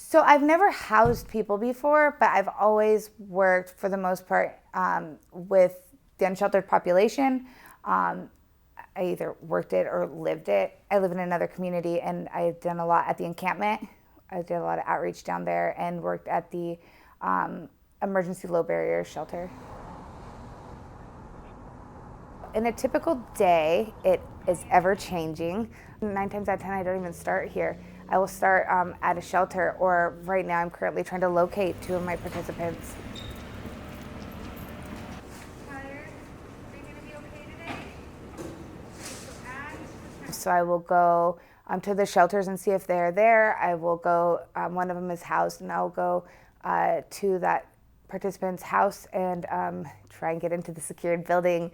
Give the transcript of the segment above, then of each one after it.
So I've never housed people before, but I've always worked, for the most part, with the unsheltered population. I either worked it or lived it. I live in another community, and I've done a lot at the encampment. I did a lot of outreach down there and worked at the emergency low barrier shelter. In a typical day, it is ever changing. 9 times out of 10, I don't even start here. I will start at a shelter, or right now I'm currently trying to locate 2 of my participants. So I will go to the shelters and see if they're there. I will go, one of them is housed, and I'll go to that participant's house and try and get into the secured building.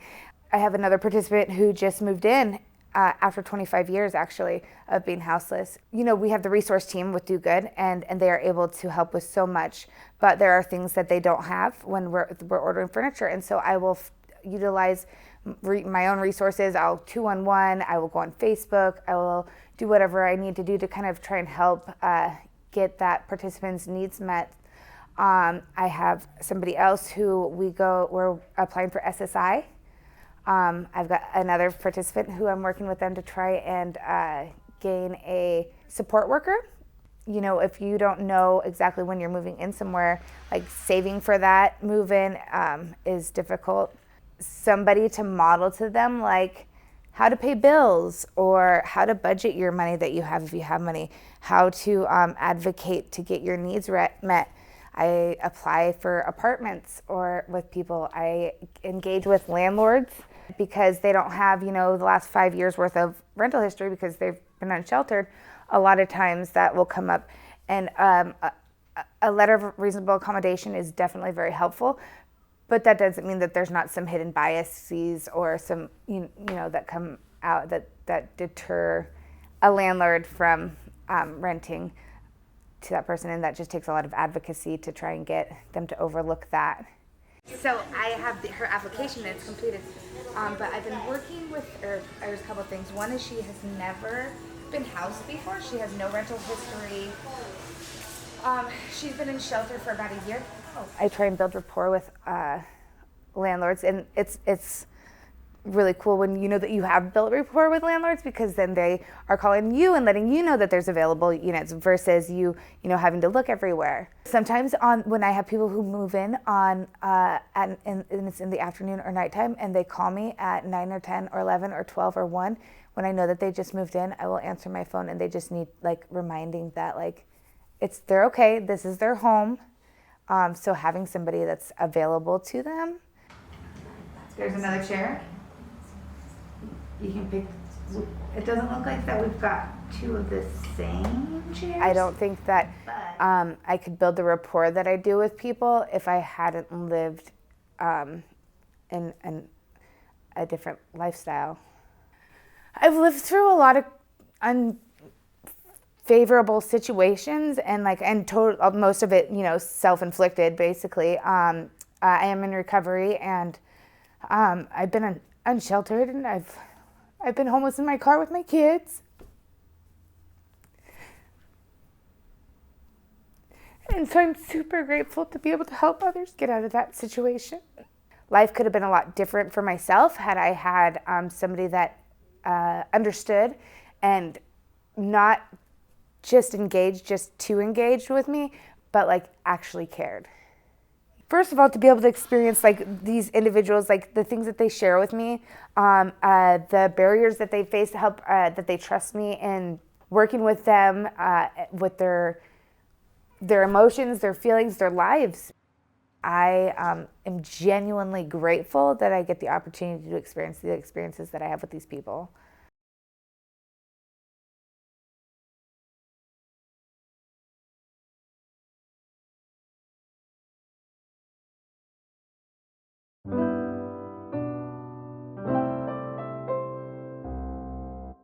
I have another participant who just moved in after 25 years, actually, of being houseless. You know, we have the resource team with Do Good, and they are able to help with so much, but there are things that they don't have when we're ordering furniture, and so I will utilize my own resources. I'll 211, I will go on Facebook, I will do whatever I need to do to kind of try and help get that participant's needs met. I have somebody else who we're applying for SSI. I've got another participant who I'm working with them to try and gain a support worker. You know, if you don't know exactly when you're moving in somewhere, like saving for that move-in is difficult. Somebody to model to them, like how to pay bills or how to budget your money that you have if you have money, how to advocate to get your needs met. I apply for apartments or with people. I engage with landlords because they don't have, you know, the last 5 years worth of rental history because they've been unsheltered. A lot of times that will come up, and a letter of reasonable accommodation is definitely very helpful, but that doesn't mean that there's not some hidden biases or some, you know, that come out that deter a landlord from renting to that person, and that just takes a lot of advocacy to try and get them to overlook that. So I have her application and it's completed, but I've been working with her. There's a couple of things. One is she has never been housed before. She has no rental history. She's been in shelter for about a year. I try and build rapport with landlords, and it's really cool when you know that you have built rapport with landlords, because then they are calling you and letting you know that there's available units versus you know, having to look everywhere. Sometimes when I have people who move in and it's in the afternoon or nighttime, and they call me at 9 or 10 or 11 or 12 or 1, when I know that they just moved in, I will answer my phone, and they just need like reminding that like they're okay, this is their home. So having somebody that's available to them. There's another chair. You can pick. It doesn't look like that we've got 2 of the same chairs. I don't think that I could build the rapport that I do with people if I hadn't lived in a different lifestyle. I've lived through a lot of unfavorable situations, and most of it, you know, self-inflicted, basically. I am in recovery, and I've been unsheltered, and I've been homeless in my car with my kids. And so I'm super grateful to be able to help others get out of that situation. Life could have been a lot different for myself had I had somebody that understood and not just to engage with me, but like actually cared. First of all, to be able to experience like these individuals, like the things that they share with me, the barriers that they face to help, that they trust me in working with them, with their emotions, their feelings, their lives. I am genuinely grateful that I get the opportunity to experience the experiences that I have with these people.